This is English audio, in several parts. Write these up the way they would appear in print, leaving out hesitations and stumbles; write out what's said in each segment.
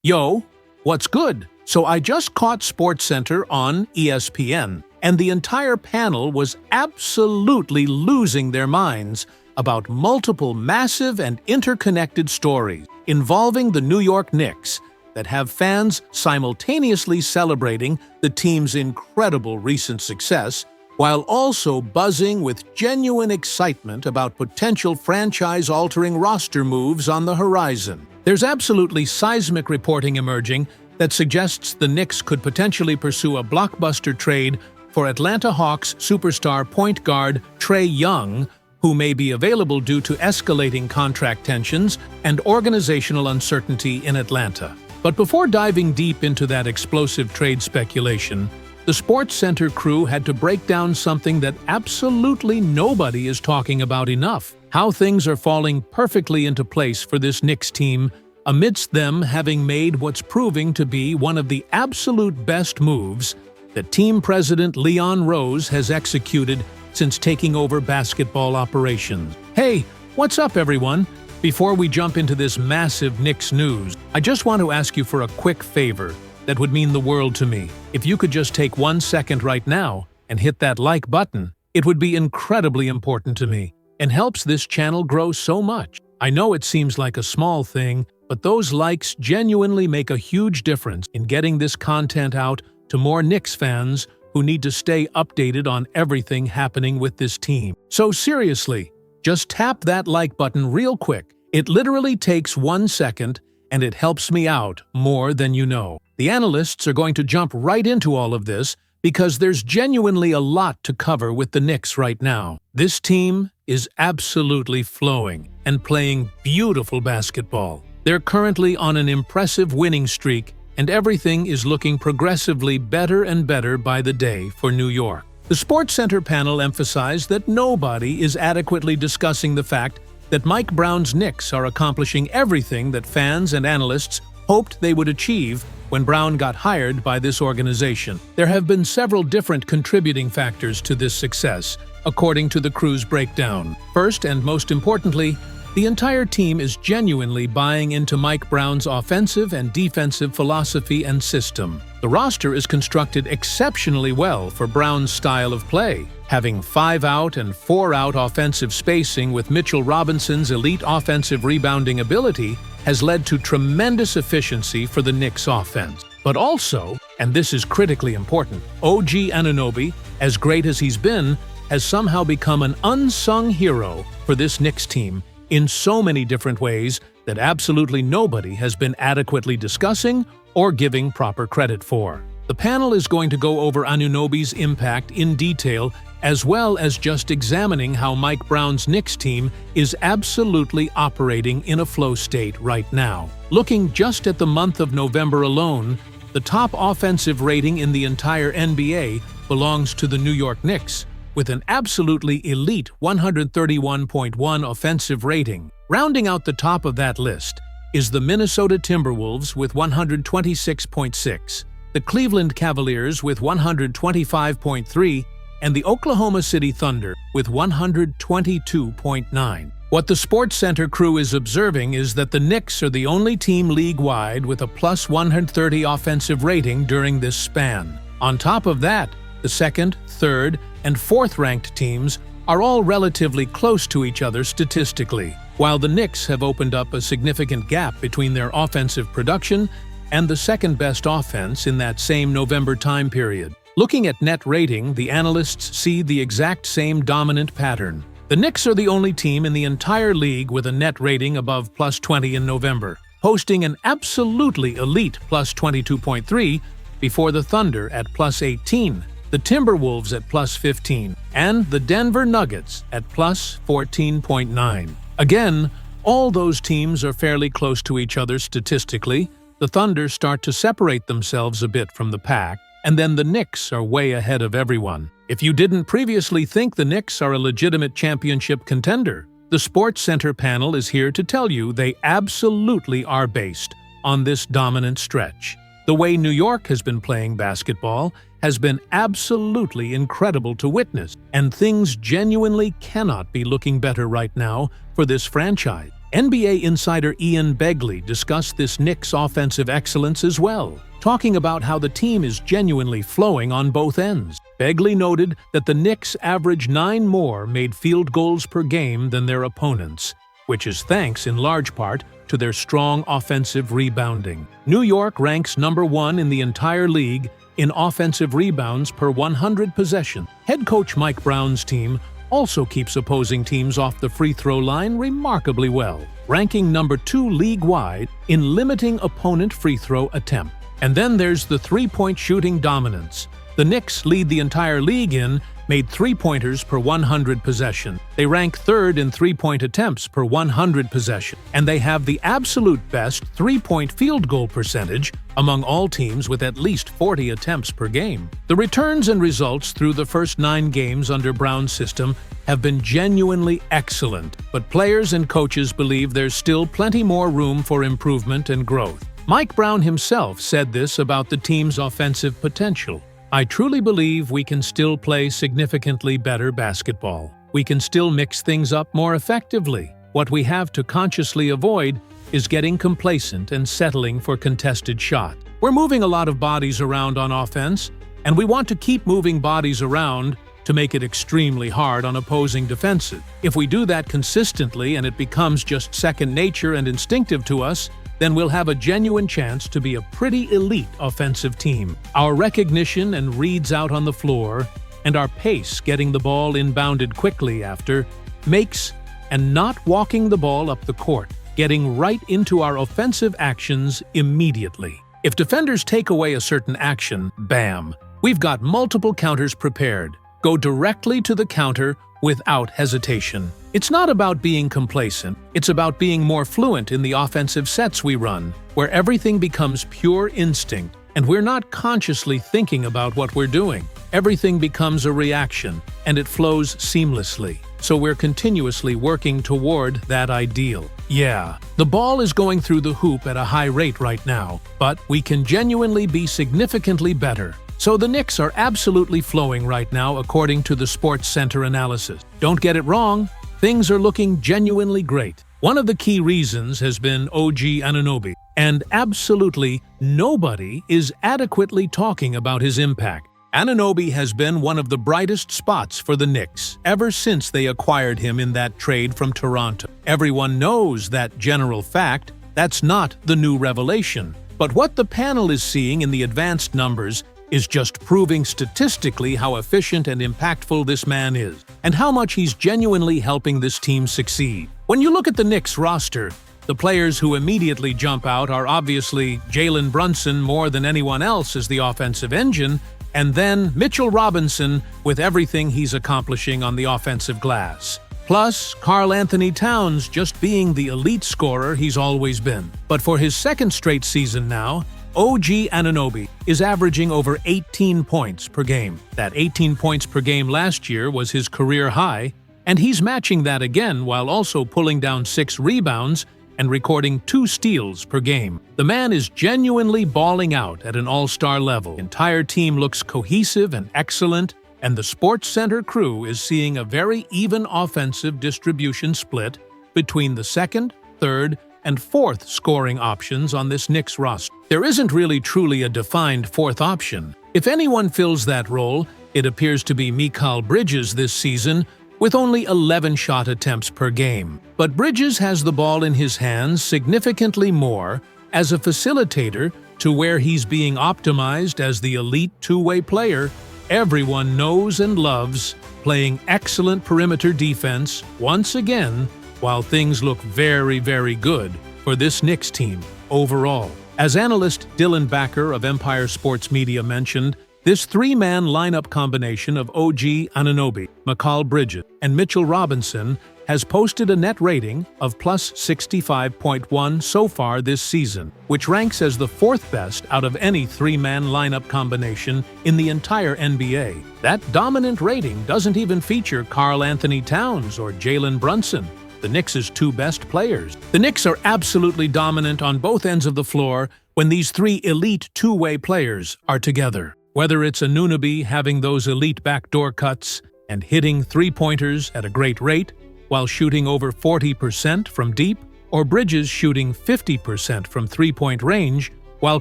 Yo, what's good? So I just caught SportsCenter on ESPN, and the entire panel was absolutely losing their minds about multiple massive and interconnected stories involving the New York Knicks that have fans simultaneously celebrating the team's incredible recent success, while also buzzing with genuine excitement about potential franchise-altering roster moves on the horizon. There's absolutely seismic reporting emerging that suggests the Knicks could potentially pursue a blockbuster trade for Atlanta Hawks superstar point guard Trae Young, who may be available due to escalating contract tensions and organizational uncertainty in Atlanta. But before diving deep into that explosive trade speculation, the SportsCenter crew had to break down something that absolutely nobody is talking about enough: how things are falling perfectly into place for this Knicks team, amidst them having made what's proving to be one of the absolute best moves that team president Leon Rose has executed since taking over basketball operations. Hey, what's up everyone? Before we jump into this massive Knicks news, I just want to ask you for a quick favor that would mean the world to me. If you could just take 1 second right now and hit that like button, it would be incredibly important to me and helps this channel grow so much. I know it seems like a small thing, but those likes genuinely make a huge difference in getting this content out to more Knicks fans who need to stay updated on everything happening with this team. So seriously, just tap that like button real quick. It literally takes 1 second, and it helps me out more than you know. The analysts are going to jump right into all of this because there's genuinely a lot to cover with the Knicks right now. This team is absolutely flowing and playing beautiful basketball. They're currently on an impressive winning streak, and everything is looking progressively better and better by the day for New York. The SportsCenter panel emphasized that nobody is adequately discussing the fact that Mike Brown's Knicks are accomplishing everything that fans and analysts hoped they would achieve when Brown got hired by this organization. There have been several different contributing factors to this success, according to the crew's breakdown. First, and most importantly, the entire team is genuinely buying into Mike Brown's offensive and defensive philosophy and system. The roster is constructed exceptionally well for Brown's style of play. Having 5-out and 4-out offensive spacing with Mitchell Robinson's elite offensive rebounding ability has led to tremendous efficiency for the Knicks offense. But also, and this is critically important, OG Anunoby, as great as he's been, has somehow become an unsung hero for this Knicks team in so many different ways that absolutely nobody has been adequately discussing or giving proper credit for. The panel is going to go over Anunoby's impact in detail, as well as just examining how Mike Brown's Knicks team is absolutely operating in a flow state right now. Looking just at the month of November alone, the top offensive rating in the entire NBA belongs to the New York Knicks, with an absolutely elite 131.1 offensive rating. Rounding out the top of that list is the Minnesota Timberwolves with 126.6, the Cleveland Cavaliers with 125.3, and the Oklahoma City Thunder with 122.9. What the SportsCenter crew is observing is that the Knicks are the only team league-wide with a plus 130 offensive rating during this span. On top of that, the second, third, and fourth-ranked teams are all relatively close to each other statistically, while the Knicks have opened up a significant gap between their offensive production and the second-best offense in that same November time period. Looking at net rating, the analysts see the exact same dominant pattern. The Knicks are the only team in the entire league with a net rating above plus 20 in November, posting an absolutely elite plus 22.3 before the Thunder at plus 18, the Timberwolves at plus 15, and the Denver Nuggets at plus 14.9. Again, all those teams are fairly close to each other statistically. The Thunder start to separate themselves a bit from the pack, and then the Knicks are way ahead of everyone. If you didn't previously think the Knicks are a legitimate championship contender, the SportsCenter panel is here to tell you they absolutely are based on this dominant stretch. The way New York has been playing basketball has been absolutely incredible to witness, and things genuinely cannot be looking better right now for this franchise. NBA insider Ian Begley discussed this Knicks offensive excellence as well, talking about how the team is genuinely flowing on both ends. Begley noted that the Knicks average 9 more made field goals per game than their opponents, which is thanks in large part to their strong offensive rebounding. New York ranks number 1 in the entire league in offensive rebounds per 100 possessions. Head coach Mike Brown's team also keeps opposing teams off the free throw line remarkably well, ranking number 2 league-wide in limiting opponent free throw attempt. And then there's the three-point shooting dominance. The Knicks lead the entire league in made three-pointers per 100 possession. They rank 3rd in three-point attempts per 100 possession, and they have the absolute best three-point field goal percentage among all teams with at least 40 attempts per game. The returns and results through the first 9 games under Brown's system have been genuinely excellent, but players and coaches believe there's still plenty more room for improvement and growth. Mike Brown himself said this about the team's offensive potential. "I truly believe we can still play significantly better basketball. We can still mix things up more effectively. What we have to consciously avoid is getting complacent and settling for contested shot. We're moving a lot of bodies around on offense, and we want to keep moving bodies around to make it extremely hard on opposing defenses. If we do that consistently and it becomes just second nature and instinctive to us, then we'll have a genuine chance to be a pretty elite offensive team. Our recognition and reads out on the floor, and our pace getting the ball inbounded quickly after, makes, and not walking the ball up the court, getting right into our offensive actions immediately. If defenders take away a certain action, bam, we've got multiple counters prepared. Go directly to the counter without hesitation. It's not about being complacent, it's about being more fluent in the offensive sets we run, where everything becomes pure instinct, and we're not consciously thinking about what we're doing. Everything becomes a reaction, and it flows seamlessly. So we're continuously working toward that ideal. Yeah, the ball is going through the hoop at a high rate right now, but we can genuinely be significantly better. So the Knicks are absolutely flowing right now according to the Sports Center analysis. Don't get it wrong, things are looking genuinely great. One of the key reasons has been OG Anunoby, and absolutely nobody is adequately talking about his impact. Anunoby has been one of the brightest spots for the Knicks ever since they acquired him in that trade from Toronto. Everyone knows that general fact, that's not the new revelation. But what the panel is seeing in the advanced numbers is just proving statistically how efficient and impactful this man is, and how much he's genuinely helping this team succeed. When you look at the Knicks roster, the players who immediately jump out are obviously Jalen Brunson more than anyone else as the offensive engine, and then Mitchell Robinson with everything he's accomplishing on the offensive glass. Plus, Karl Anthony Towns just being the elite scorer he's always been. But for his second straight season now, OG Anunoby is averaging over 18 points per game. That 18 points per game last year was his career high, and he's matching that again while also pulling down 6 rebounds and recording 2 steals per game. The man is genuinely balling out at an all-star level. The entire team looks cohesive and excellent, and the Sports Center crew is seeing a very even offensive distribution split between the second, third, and fourth scoring options on this Knicks roster. There isn't really truly a defined fourth option. If anyone fills that role, it appears to be Mikal Bridges this season, with only 11 shot attempts per game. But Bridges has the ball in his hands significantly more as a facilitator to where he's being optimized as the elite two-way player everyone knows and loves, playing excellent perimeter defense once again, while things look very, very good for this Knicks team overall. As analyst Dylan Backer of Empire Sports Media mentioned, this three-man lineup combination of OG Anunoby, Mikal Bridges, and Mitchell Robinson has posted a net rating of plus 65.1 so far this season, which ranks as the 4th best out of any three-man lineup combination in the entire NBA. That dominant rating doesn't even feature Karl Anthony Towns or Jalen Brunson, the Knicks' 2 best players. The Knicks are absolutely dominant on both ends of the floor when these 3 elite two-way players are together. Whether it's Anunoby having those elite backdoor cuts and hitting three-pointers at a great rate, while shooting over 40% from deep, or Bridges shooting 50% from three-point range while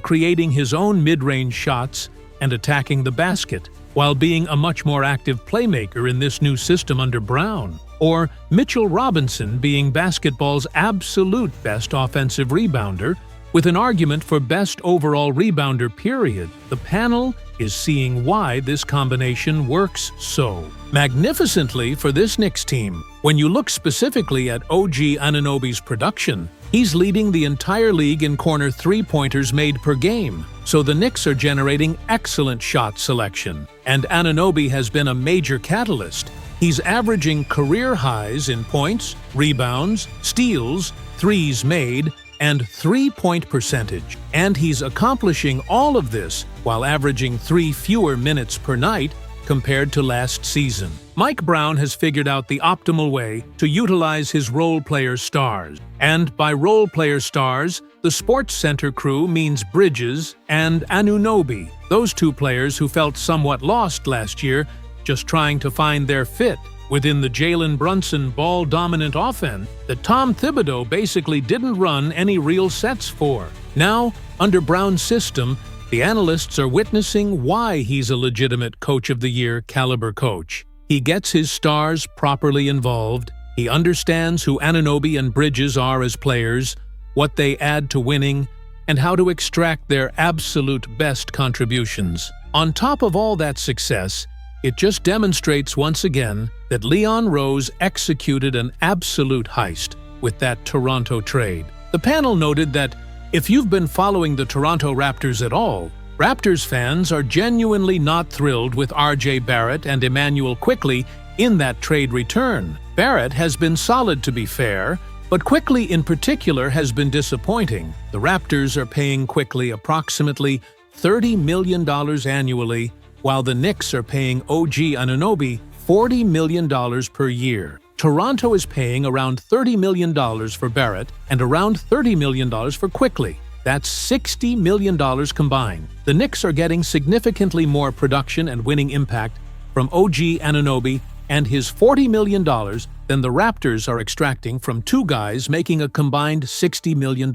creating his own mid-range shots and attacking the basket, while being a much more active playmaker in this new system under Brown. Or Mitchell Robinson being basketball's absolute best offensive rebounder, with an argument for best overall rebounder period. The panel is seeing why this combination works so magnificently for this Knicks team. When you look specifically at OG Anunoby's production, he's leading the entire league in corner three-pointers made per game, so the Knicks are generating excellent shot selection. And Anunoby has been a major catalyst. He's averaging career highs in points, rebounds, steals, threes made, and three-point percentage. And he's accomplishing all of this while averaging 3 fewer minutes per night compared to last season. Mike Brown has figured out the optimal way to utilize his role player stars. And by role player stars, the Sports Center crew means Bridges and Anunoby, those two players who felt somewhat lost last year, just trying to find their fit within the Jalen Brunson ball-dominant offense that Tom Thibodeau basically didn't run any real sets for. Now, under Brown's system, the analysts are witnessing why he's a legitimate Coach of the Year caliber coach. He gets his stars properly involved, he understands who Anunoby and Bridges are as players, what they add to winning, and how to extract their absolute best contributions. On top of all that success, it just demonstrates once again that Leon Rose executed an absolute heist with that Toronto trade. The panel noted that if you've been following the Toronto Raptors at all, Raptors fans are genuinely not thrilled with RJ Barrett and Emmanuel Quickley in that trade return. Barrett has been solid, to be fair, but Quickley in particular has been disappointing. The Raptors are paying Quickley approximately $30 million annually, while the Knicks are paying OG Anunoby $40 million per year. Toronto is paying around $30 million for Barrett and around $30 million for Quickley. That's $60 million combined. The Knicks are getting significantly more production and winning impact from OG Anunoby and his $40 million than the Raptors are extracting from two guys making a combined $60 million.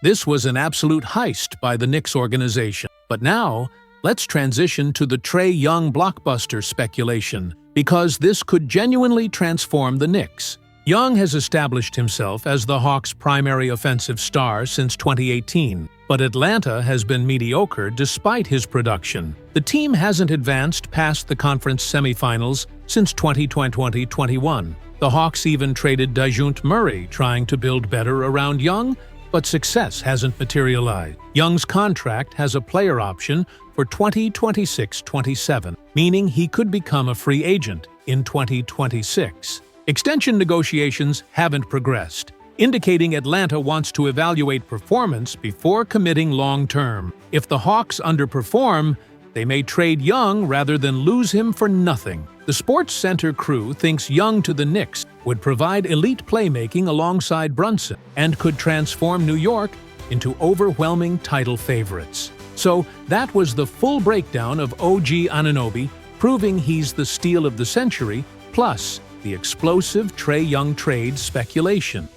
This was an absolute heist by the Knicks organization. But now, let's transition to the Trae Young blockbuster speculation, because this could genuinely transform the Knicks. Young has established himself as the Hawks' primary offensive star since 2018, but Atlanta has been mediocre despite his production. The team hasn't advanced past the conference semifinals since 2020-21. The Hawks even traded Dejounte Murray, trying to build better around Young, but success hasn't materialized. Young's contract has a player option for 2026-27, meaning he could become a free agent in 2026. Extension negotiations haven't progressed, indicating Atlanta wants to evaluate performance before committing long-term. If the Hawks underperform, they may trade Young rather than lose him for nothing. The Sports Center crew thinks Young to the Knicks would provide elite playmaking alongside Brunson and could transform New York into overwhelming title favorites. So that was the full breakdown of OG Anunoby, proving he's the steal of the century, plus the explosive Trae Young trade speculation.